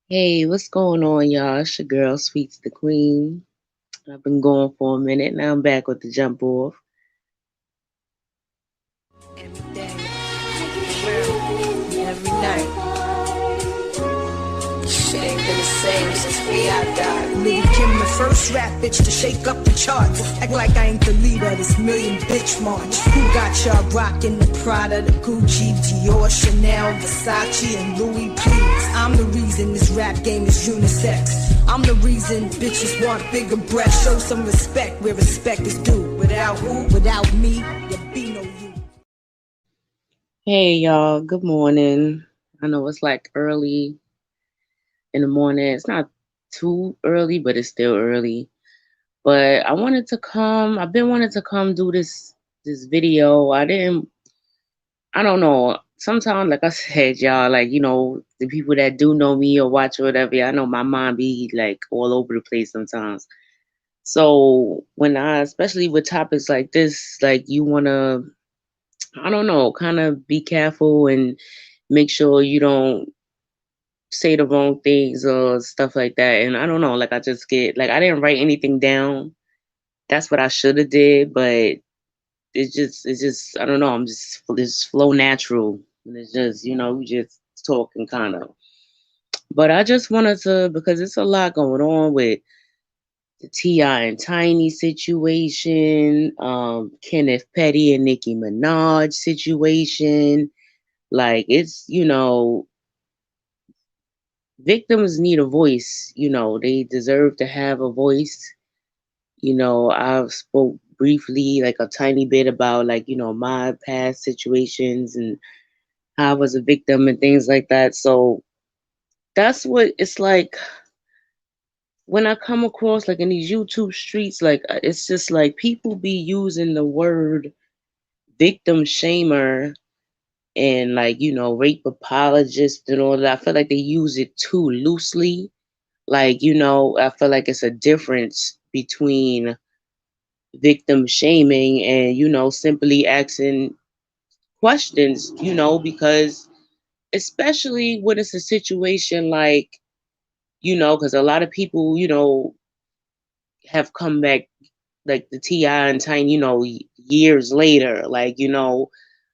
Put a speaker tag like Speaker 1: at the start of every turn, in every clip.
Speaker 1: Hey, what's going on, y'all? It's your girl, Sweets the Queen. I've been going for a minute. Now I'm back with the jump off.
Speaker 2: Every day, every night. Shit ain't been the same since we died.
Speaker 3: Lil' Kim, the first rap bitch to shake up the charts. Act like I ain't the leader of this million bitch march. Who got y'all rocking the Prada, the Gucci, Dior, Chanel, Versace, and Louis? Please, I'm the reason this rap game is unisex. I'm the reason bitches want bigger breasts. Show some respect where respect is due. Without who? Without me, there be no you.
Speaker 1: Hey, y'all. Good morning. I know it's like early in the morning. It's not too early, but it's still early. But I wanted to come. I've been wanting to come do this video. I don't know. Sometimes, like I said, y'all, like, the people that do know me or watch or whatever, I know my mind be like all over the place sometimes. So especially with topics like this, like you wanna, I don't know, kind of be careful and make sure you don't say the wrong things or stuff like that. And I don't know, like I just get like I didn't write anything down. That's what I should have did, but it's just I don't know. It's flow natural, and it's just we just talking kind of. But I just wanted to because it's a lot going on with the T.I. and Tiny situation, Kenneth Petty and Nicki Minaj situation. Like victims need a voice. They deserve to have a voice. I've spoke briefly, like a tiny bit about like my past situations and how I was a victim and things like that. So that's what it's like when I come across like in these YouTube streets, like it's just like people be using the word victim shamer and like rape apologist and all that. I feel like they use it too loosely. Like I feel like it's a difference between victim shaming and simply asking questions. Because especially when it's a situation like because a lot of people have come back like the Ti and Tiny, years later, like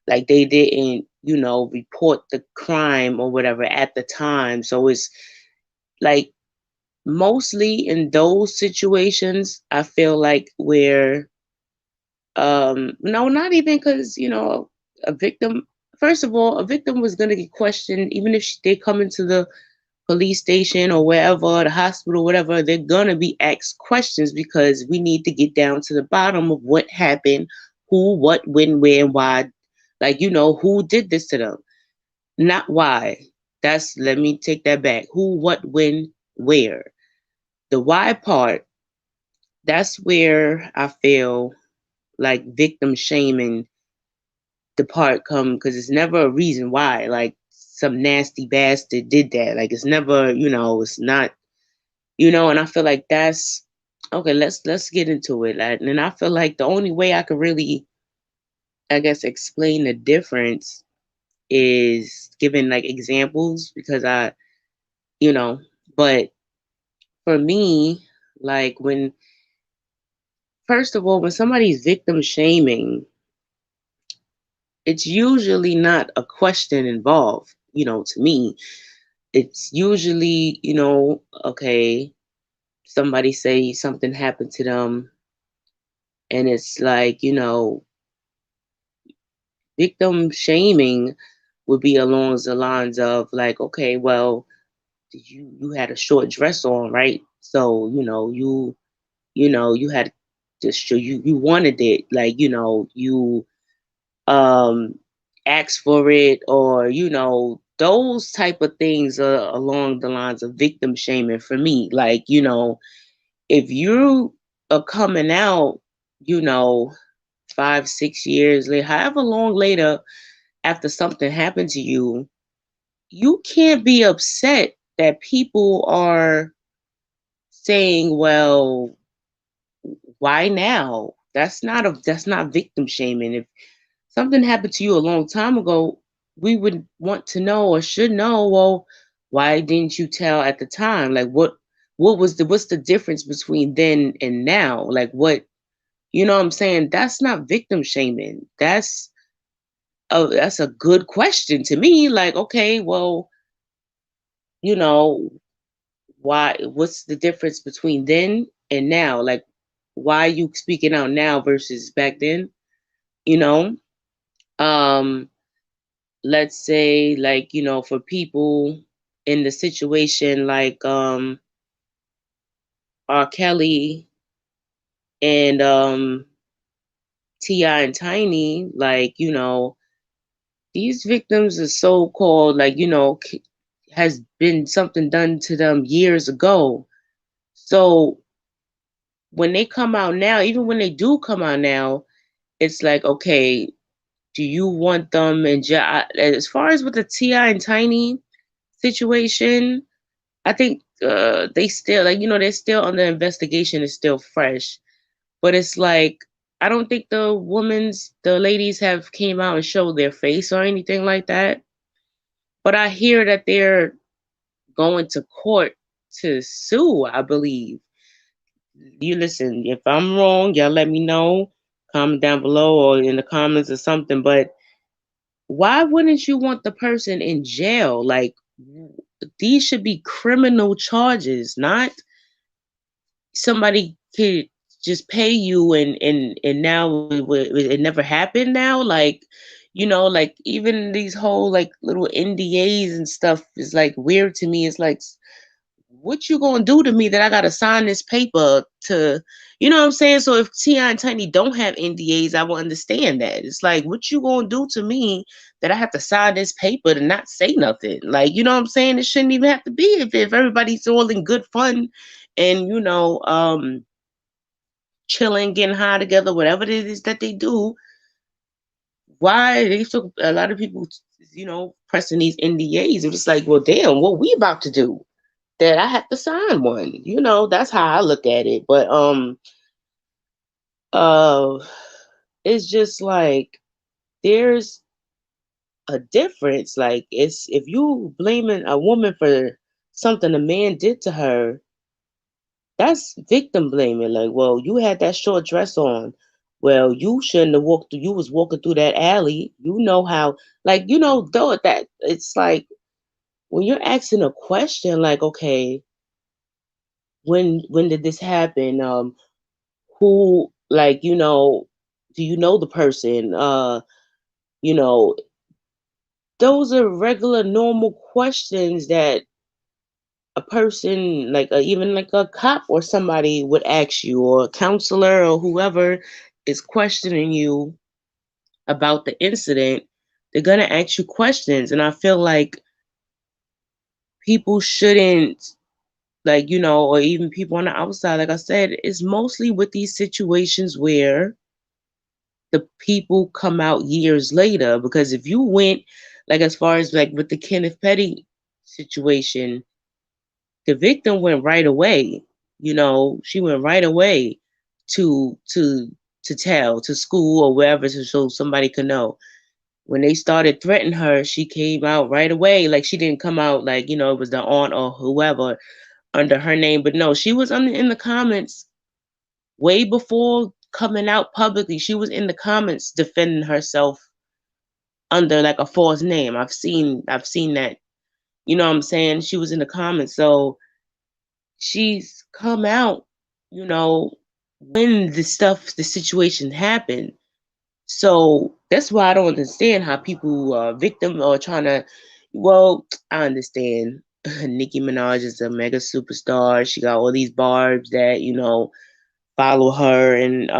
Speaker 1: like they didn't, report the crime or whatever at the time. So it's like mostly in those situations, I feel like where, no, not even because a victim. First of all, a victim was gonna get questioned, even if they come into the police station or wherever, the hospital, whatever, they're gonna be asked questions because we need to get down to the bottom of what happened, who, what, when, where, and why. Like, who did this to them? Not why. Let me take that back. Who, what, when, where. The why part, that's where I feel like victim shaming the part come because it's never a reason why. Like some nasty bastard did that. Like it's never, it's not and I feel like that's okay. Let's get into it. And I feel like the only way I could really, I guess, explain the difference is giving like examples because you know, but for me, like when first of all, when somebody's victim shaming, it's usually not a question involved. To me, it's usually okay. Somebody say something happened to them, and it's like victim shaming would be along the lines of like, okay, well, you had a short dress on, right? So you had to show you wanted it, like you um asked for it, or those type of things are along the lines of victim shaming for me. Like if you are coming out, you know 5 6 years later, however long later after something happened to you, you can't be upset that people are saying, well, why now? That's not victim shaming. If something happened to you a long time ago, we would want to know or should know, well, Why didn't you tell at the time? Like what's the difference between then and now? Like what, you know what I'm saying? That's not victim shaming. That's a good question to me. Like, okay, well, you know, what's the difference between then and now? Like, why are you speaking out now versus back then? You know? Um, let's say like, for people in the situation like R. Kelly and T.I. and Tiny, like, these victims are so called like, has been something done to them years ago. So when they come out now, even when they do come out now, it's like, okay, do you want them in jail? As far as with the Ti and Tiny situation, I think they still like, they're still under investigation. It's still fresh, but it's like I don't think the ladies have came out and showed their face or anything like that. But I hear that they're going to court to sue. I believe. You listen, if I'm wrong, y'all let me know. Comment down below or in the comments or something. But why wouldn't you want the person in jail? Like, these should be criminal charges, not somebody could just pay you and now it never happened now. Like, like even these whole like little NDAs and stuff is like weird to me. It's like, what you gonna do to me that I gotta sign this paper to, you know what I'm saying? So if Ti and Tiny don't have NDAs, I will understand that. It's like, what you gonna do to me that I have to sign this paper to not say nothing? Like, you know what I'm saying? It shouldn't even have to be if everybody's all in good fun and chilling, getting high together, whatever it is that they do. Why they took a lot of people, pressing these NDAs? It's like, well, damn, what we about to do? That I have to sign one. That's how I look at it. But uh it's just like there's a difference. Like it's if you blaming a woman for something a man did to her, that's victim blaming. Like, well, you had that short dress on. Well, you shouldn't have walked through, you was walking through that alley. You know how, like, though that it's like when you're asking a question like, okay, when did this happen? Who, like, do you know the person? You know those are regular normal questions that a person like even like a cop or somebody would ask you, or a counselor or whoever is questioning you about the incident. They're gonna ask you questions, and I feel like people shouldn't, like, or even people on the outside, like I said, it's mostly with these situations where the people come out years later. Because if you went, like, as far as like with the Kenneth Petty situation, the victim went right away. She went right away to tell to school or wherever, so somebody could know. When they started threatening her, she came out right away. Like, she didn't come out like, it was the aunt or whoever under her name, but no, she was in the comments way before coming out publicly. She was in the comments defending herself under like a false name. I've seen that. You know what I'm saying? She was in the comments. So she's come out, when the situation happened. So that's why I don't understand how people victim or trying to, well, I understand. Nicki Minaj is a mega superstar. She got all these barbs that, follow her and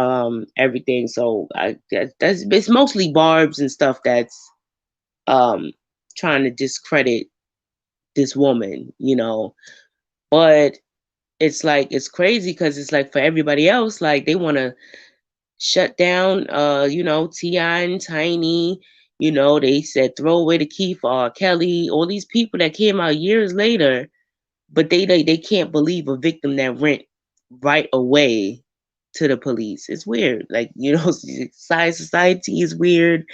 Speaker 1: everything. So that's it's mostly barbs and stuff that's um trying to discredit this woman, but it's like it's crazy because it's like for everybody else, like they want to shut down Ti and Tiny. They said throw away the key for R. Kelly, all these people that came out years later, but they can't believe a victim that went right away to the police. It's weird. Like, science society is weird.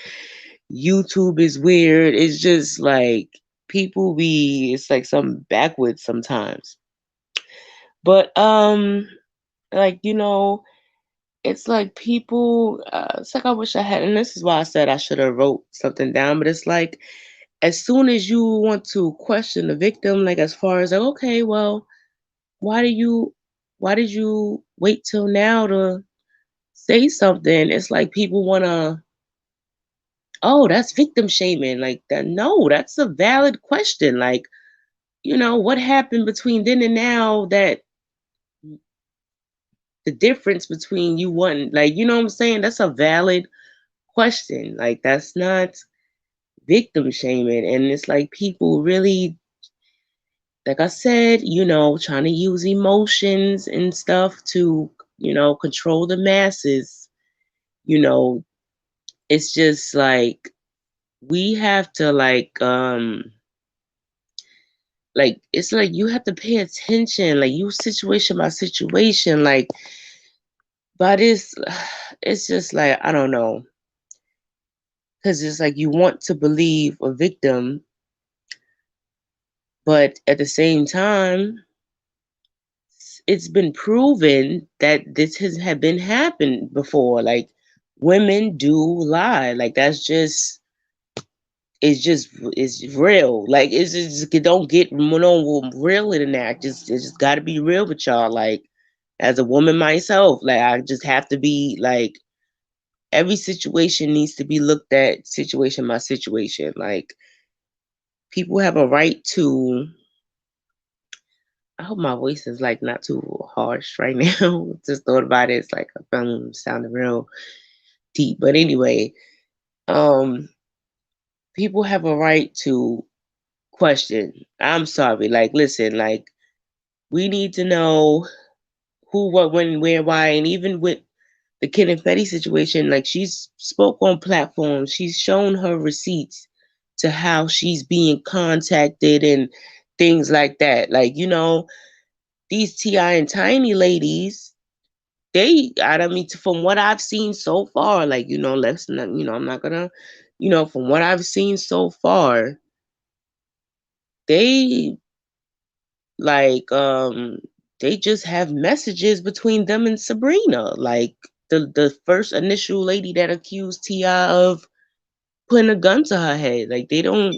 Speaker 1: YouTube is weird. It's just like people be it's like something backwards sometimes. But like it's like people it's like I wish I had, and this is why I said I should have wrote something down, but it's like as soon as you want to question the victim, like as far as like, okay, well, why do you why did you wait till now to say something? It's like people wanna, oh, that's victim shaming. Like that, no, that's a valid question. Like, what happened between then and now that the difference between you one, like, you know what I'm saying? That's a valid question. Like that's not victim shaming. And it's like people really, like I said, trying to use emotions and stuff to, control the masses. You know, it's just like we have to like it's like you have to pay attention, like you situation by situation, like but it's just like I don't know, because it's like you want to believe a victim, but at the same time it's been proven that this has had been happened before. Like women do lie. Like that's just it's real. Like it's just it don't get no realer than that. It just got to be real with y'all. Like as a woman myself, like I just have to be like every situation needs to be looked at situation by situation. Like people have a right to. I hope my voice is like not too harsh right now. Just thought about it. It's like I'm sounding real deep. But anyway, um, people have a right to question. I'm sorry. Like, listen, like we need to know who, what, when, where, why, and even with the Kid and Fetty situation, like she's spoke on platforms. She's shown her receipts to how she's being contacted and things like that. Like, these Ti and Tiny ladies, I mean, from what I've seen so far, like, let's not, I'm not gonna, from what I've seen so far, they like, they just have messages between them and Sabrina. Like the first initial lady that accused Ti of putting a gun to her head. Like they don't.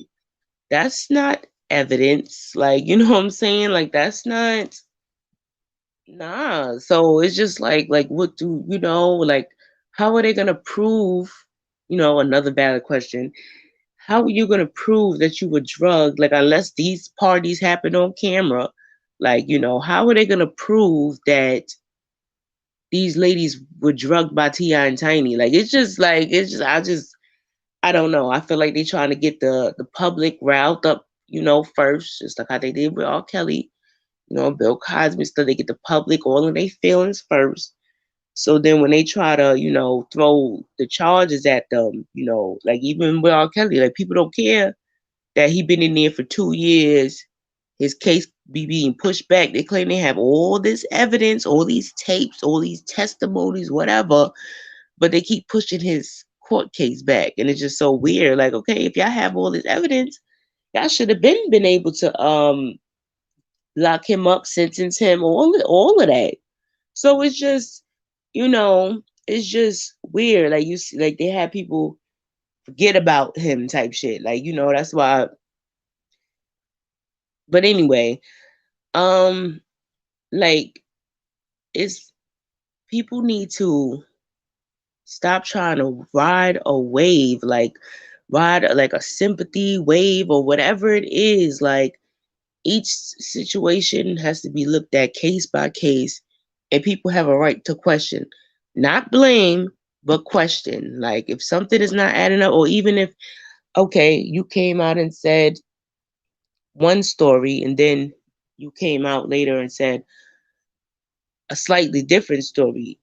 Speaker 1: That's not evidence. Like you know what I'm saying. Like that's not. Nah. So it's just like what do like how are they gonna prove? Another valid question. How are you gonna prove that you were drugged? Like unless these parties happen on camera, like how are they gonna prove that these ladies were drugged by Ti and Tiny? Like it's just I don't know. I feel like they're trying to get the public riled up, first, just like how they did with R. Kelly, Bill Cosby stuff. They get the public all in their feelings first. So then when they try to, throw the charges at them, like even with R. Kelly, like people don't care that he been in there for 2 years. His case be being pushed back. They claim they have all this evidence, all these tapes, all these testimonies, whatever, but they keep pushing his court case back. And it's just so weird. Like, okay, if y'all have all this evidence, y'all should have been able to lock him up, sentence him, all of that. So it's just weird. Like you see, like they have people forget about him type shit. Like, that's why. But anyway, um, like it's people need to stop trying to ride a wave, like ride like a sympathy wave or whatever it is. Like each situation has to be looked at case by case, and people have a right to question, not blame, but question. Like if something is not adding up, or even if, okay, you came out and said one story, and then you came out later and said a slightly different story.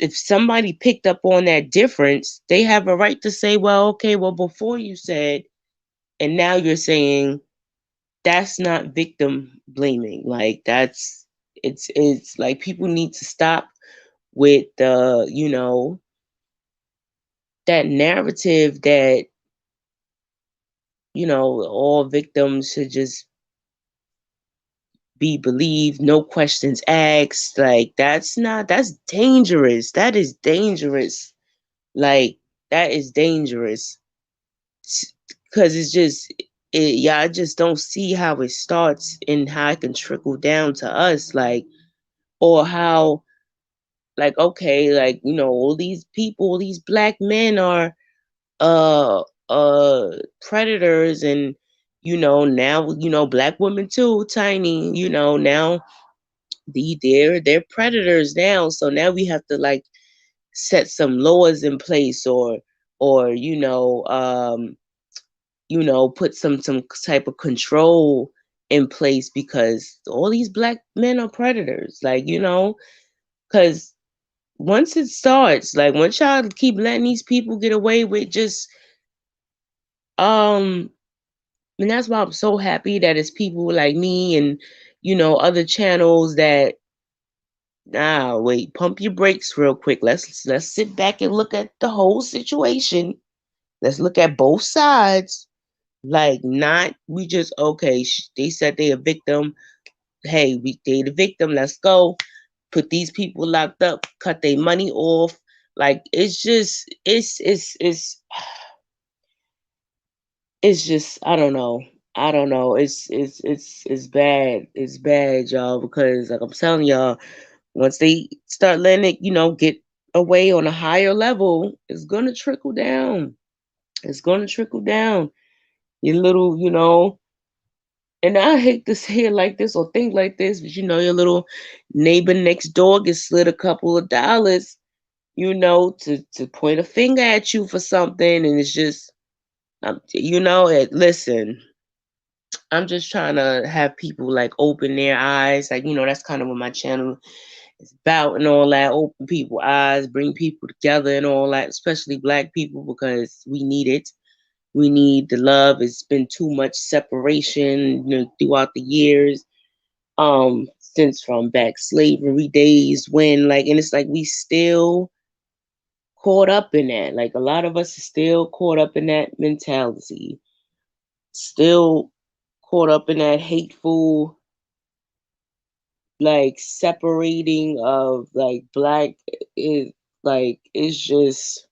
Speaker 1: If somebody picked up on that difference, they have a right to say, well, okay, well, before you said, and now you're saying that's not victim blaming. Like it's like people need to stop with the, that narrative that all victims should just be believed, no questions asked. Like that's dangerous. That is dangerous. Like that is dangerous. Cause it's just yeah, I just don't see how it starts and how it can trickle down to us, like, or how, like, okay, like, all these people, all these black men are uh predators, and now black women too, tiny, now they're predators now, so now we have to like set some laws in place, or put some type of control in place, because all these black men are predators, like, because once it starts, like, once y'all keep letting these people get away with just um and that's why I'm so happy that it's people like me and other channels that, nah, wait, pump your brakes real quick. Let's sit back and look at the whole situation. Let's look at both sides. Like, not we just, okay, they said they a victim. Hey, they the victim. Let's go. Put these people locked up. Cut their money off. Like, it's just it's just, I don't know. I don't know. It's bad. It's bad, y'all. Because like I'm telling y'all, once they start letting it, get away on a higher level, it's gonna trickle down. It's gonna trickle down. Your little, and I hate to say it like this or think like this, but your little neighbor next door gets slid a couple of dollars, to point a finger at you for something, and it's just, listen, I'm just trying to have people like open their eyes, like, that's kind of what my channel is about and all that. Open people eyes, bring people together and all that, especially black people, because we need it. We need the love. It's been too much separation, throughout the years. Since from back slavery days, when, like, and it's like we still caught up in that. Like, a lot of us are still caught up in that mentality. Still caught up in that hateful, like, separating of like black, is like, it's just,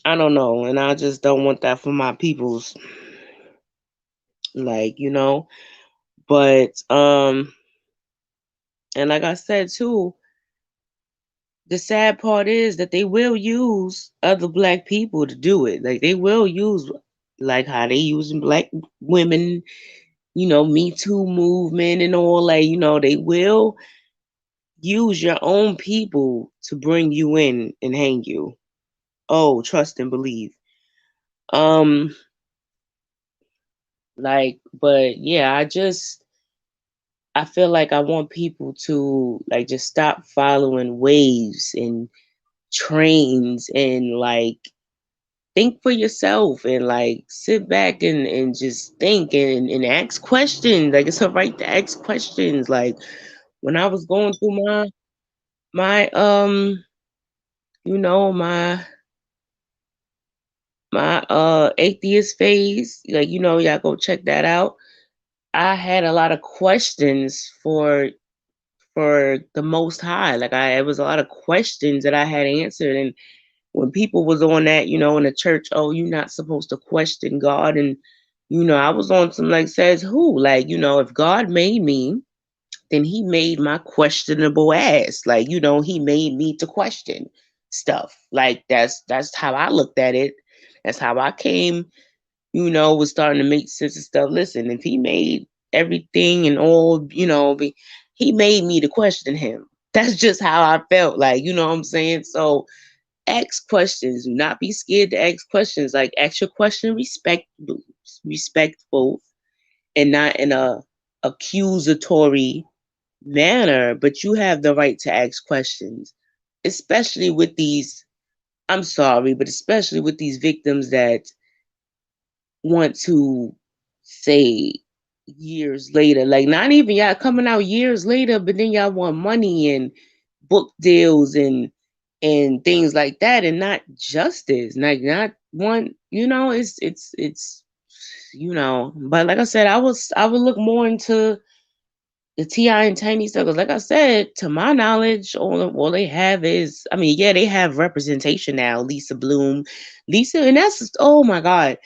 Speaker 1: I don't know, and I just don't want that for my peoples, like, but and like I said too, the sad part is that they will use other black people to do it. Like, they will use, like how they using black women, Me Too movement and all that, they will use your own people to bring you in and hang you. Oh, trust and believe. Um, like, but yeah, I feel like I want people to like just stop following waves and trains, and like think for yourself, and like sit back and just think, and ask questions. Like, it's a right to ask questions. Like, when I was going through my my atheist phase, like, y'all go check that out. I had a lot of questions for the most high. Like, it was a lot of questions that I had answered. And when people was on that, in the church, oh, you're not supposed to question God. And, I was on some, like, says who? Like, if God made me, then he made my questionable ass. Like, he made me to question stuff. Like, that's how I looked at it. That's how I came, was starting to make sense of stuff. Listen, if he made everything and all, he made me to question him. That's just how I felt. Like, you know what I'm saying? So ask questions. Do not be scared to ask questions. Like, ask your question respectful, and not in a accusatory manner. But you have the right to ask questions, especially with these. I'm sorry, but especially with these victims that want to say years later, like, not even y'all coming out years later, but then y'all want money and book deals and things like that, and not justice. Like, not one, it's But like I said, I would look more into the Ti and Tiny stuff. 'Cause like I said, to my knowledge, all they have is, I mean, yeah, they have representation now. Lisa Bloom, and that's, oh my God,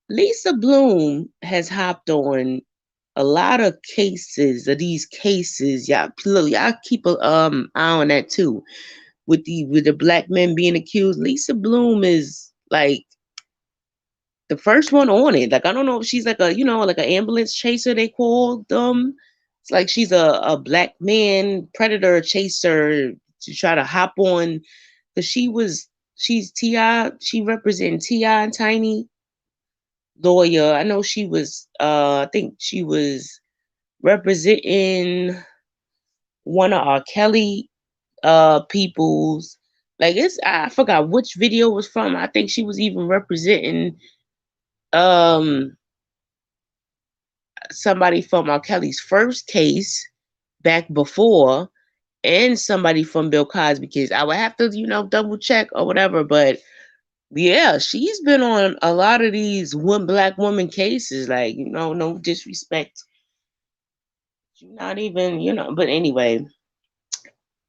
Speaker 1: Lisa Bloom has hopped on a lot of cases of these cases. Y'all, look, y'all keep a eye on that too. With the black men being accused, Lisa Bloom is like the first one on it. Like I don't know if she's like a like an ambulance chaser they called them. It's like she's a black man predator chaser to try to hop on because she's Ti, she representing Ti and Tiny lawyer. I know she was I think she was representing one of our Kelly peoples. Like it's I forgot which video it was from. I think she was even representing um somebody from R. Kelly's first case back before, and somebody from Bill Cosby case. I would have to, double check or whatever. But yeah, she's been on a lot of these one black woman cases. Like, no disrespect. She's not even, But anyway,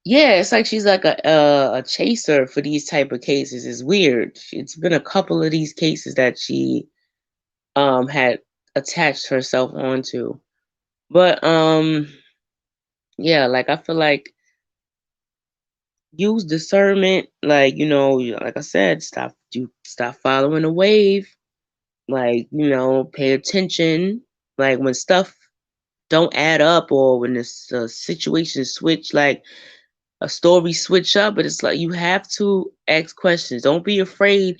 Speaker 1: yeah, it's like she's like a chaser for these type of cases. It's weird. It's been a couple of these cases that she had attached herself onto. But yeah, like I feel like use discernment, like, like I said, stop following the wave, like, pay attention, like when stuff don't add up or when this situation switch, like a story switch up, but it's like you have to ask questions. Don't be afraid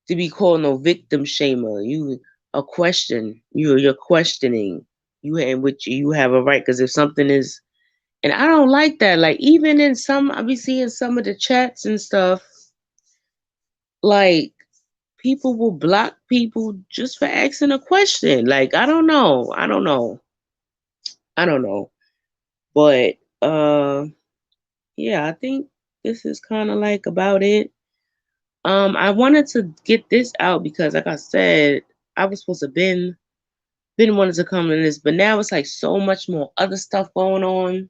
Speaker 1: to be called no victim shamer. You're questioning. You have a right, because if something is, and I don't like that. Like even in some, I be seeing some of the chats and stuff. Like people will block people just for asking a question. Like I don't know. I don't know. But yeah, I think this is kind of like about it. I wanted to get this out because, like I said, I was supposed to been wanting to come in this, but now it's like so much more other stuff going on,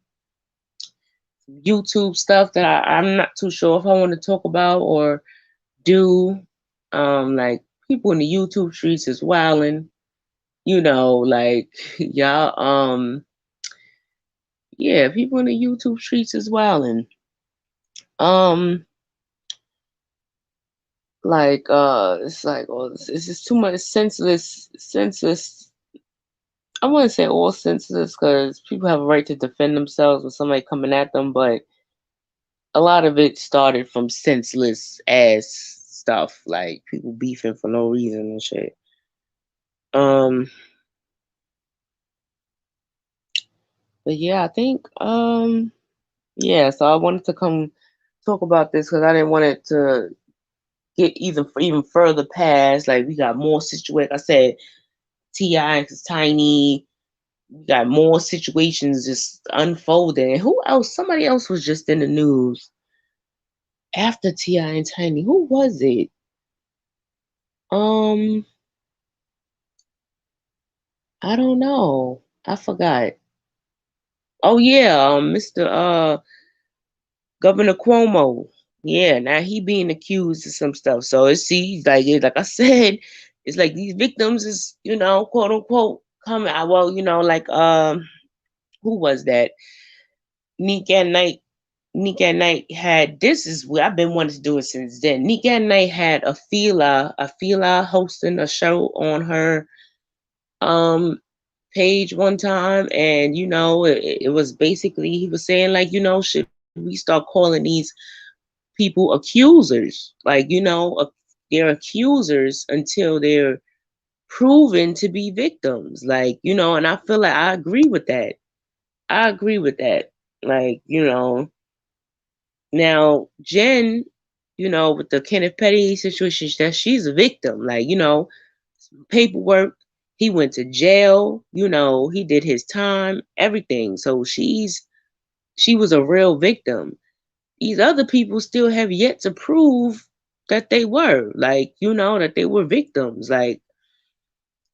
Speaker 1: YouTube stuff that I'm not too sure if I want to talk about or do. Like people in the YouTube streets is wilding, like y'all. Yeah, people in the YouTube streets is wilding. Um, like it's like, oh, it's just too much senseless. I wouldn't say all senseless because people have a right to defend themselves when somebody coming at them, but a lot of it started from senseless ass stuff, like people beefing for no reason and shit. Um, but yeah, I think yeah. So I wanted to come talk about this because I didn't want it to get even further past. Like we got more situation. I said Ti is Tiny. We got more situations just unfolding. And who else? Somebody else was just in the news after Ti and Tiny. Who was it? Um, I don't know. I forgot. Oh yeah, Mr. Governor Cuomo. Yeah, now he being accused of some stuff. So it's see, like I said, it's like these victims is, quote unquote coming out. Well, like who was that? Neek at Night. Neek at Night had, this is what I've been wanting to do it since then. Neek at Night had a Fila hosting a show on her um page one time, and it was basically, he was saying like, should we start calling these people accusers, like, they're accusers until they're proven to be victims, like, and I feel like I agree with that. Like, now Jen, with the Kenneth Petty situation, that she's a victim, like, paperwork, he went to jail, he did his time, everything. So she was a real victim. These other people still have yet to prove that they were, like, that they were victims. Like,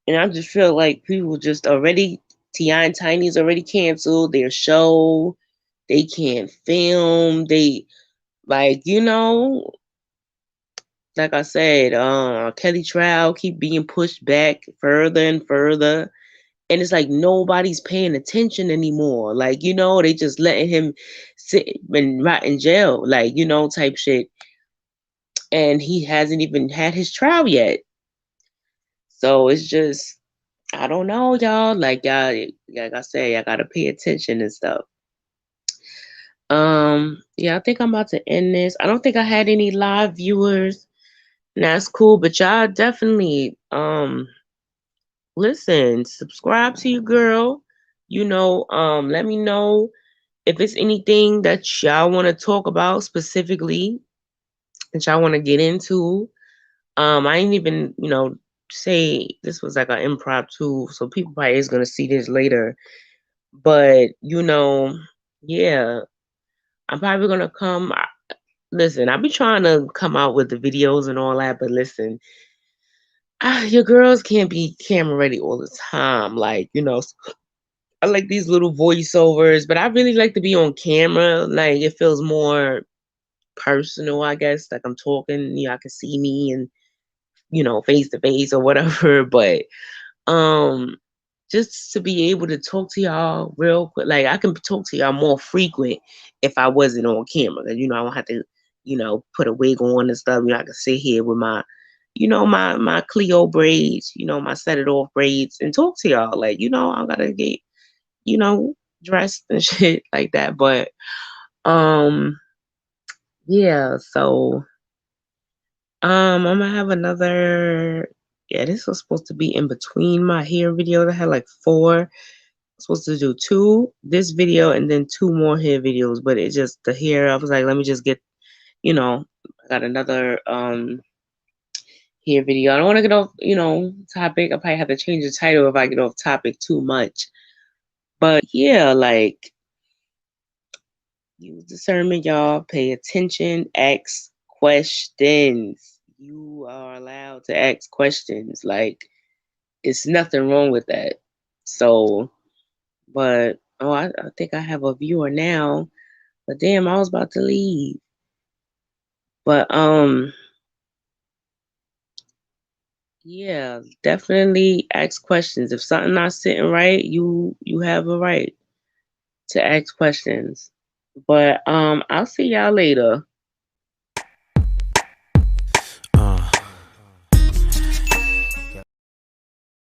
Speaker 1: And I just feel like people just already Ti and Tiny's already canceled their show. They can't film. They like, like I said, Kelly trial keep being pushed back further and further. And it's like nobody's paying attention anymore. Like, they just letting him sit and rot in jail, like, type shit. And he hasn't even had his trial yet. So it's just, I don't know, y'all. Like y'all, like I say, I gotta pay attention and stuff. Yeah, I think I'm about to end this. I don't think I had any live viewers. And that's cool, but y'all definitely listen, subscribe to your girl. Let me know if it's anything that y'all want to talk about specifically that y'all want to get into. I didn't even, say this was like an impromptu, so people probably is gonna see this later. But yeah, I'm probably gonna come. Listen, I be trying to come out with the videos and all that, but listen, your girls can't be camera ready all the time. Like, I like these little voiceovers, but I really like to be on camera. Like, it feels more personal, I guess. Like I'm talking, I can see me and, face to face or whatever. But um just to be able to talk to y'all real quick, like I can talk to y'all more frequent if I wasn't on camera. 'Cause, I don't have to, put a wig on and stuff. I can sit here with my, my Cleo braids, my set it off braids and talk to y'all. Like, I gotta get, you know, dressed and shit like that. But um yeah, so I'm gonna have another. Yeah, this was supposed to be in between my hair videos. I had like four. I'm supposed to do two this video and then two more hair videos, but it just the hair. I was like, let me just get, I got another hair video. I don't want to get off, topic. I probably have to change the title if I get off topic too much. But yeah, like use discernment, y'all. Pay attention. Ask questions. You are allowed to ask questions. Like, it's nothing wrong with that. So, but, oh, I think I have a viewer now. But damn, I was about to leave. But, yeah, definitely ask questions. If something not sitting right, you have a right to ask questions. But, I'll see y'all later.